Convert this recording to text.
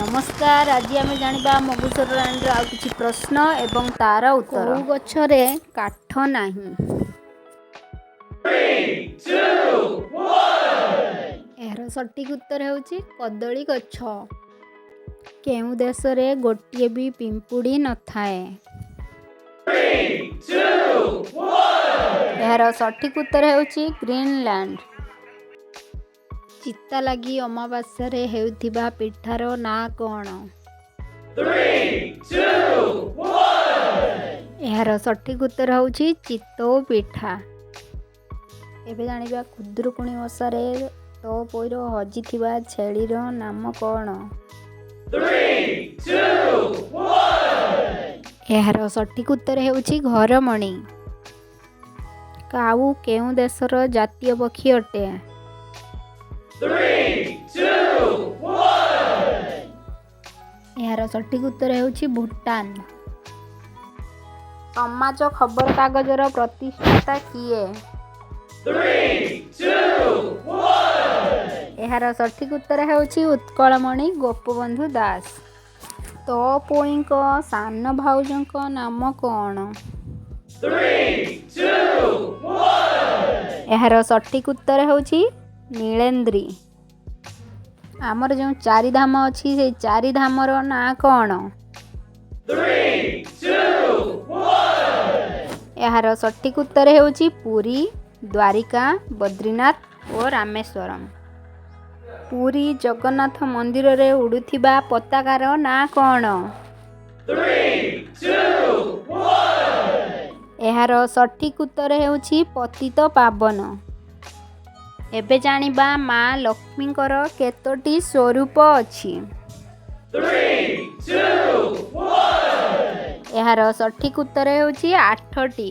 नमस्कार। आज आम जाना मगुसर रानी आउ कि प्रश्न एवं तार उत्तर। कौ गछरे काठ नाही? यार सठिक उत्तर होउची कदली गछ। केउ देश रे गोटिए भी पिंपुड़ी न थाए? यार सठिक उत्तर होउची ग्रीनलैंड। चिता लगी अमावास्या रे हेउथिबा पिठार ना कौन? यार सठिक उत्तर होउची चितौ पिठा। एबे जानिबा खुदुरुकुणी ओषारे तो पोइर हजिथिबा छेलीर नाम कौन? यार सठिक उत्तर होउची घरमणी। काऊ केउ देशर जातीय पक्षी अटे? यार सठिक उत्तर होउची भूटान। समाज खबर कागजर प्रतिष्ठाता किए? यार सठिक उत्तर होउची उत्कलमणि गोपबंधु दास। तो पोईंक सान भाउजंक नाम कौन? यार सठिक उत्तर होउची नीलेंद्री। आमर जो चारि धाम अच्छी से चारि धामर ना कौन? यार सठिक उत्तर होउची पुरी, द्वारिका, बद्रीनाथ और रामेश्वरम। पुरी जगन्नाथ मंदिर रे उड़ुथिबा पताकार ना कौन? यार सठिक उत्तर होउची पतित पावन। एबे जानिबा माँ लक्ष्मीकर केतोटी स्वरूप अछि? यार सठिक उत्तर होउची 8टी।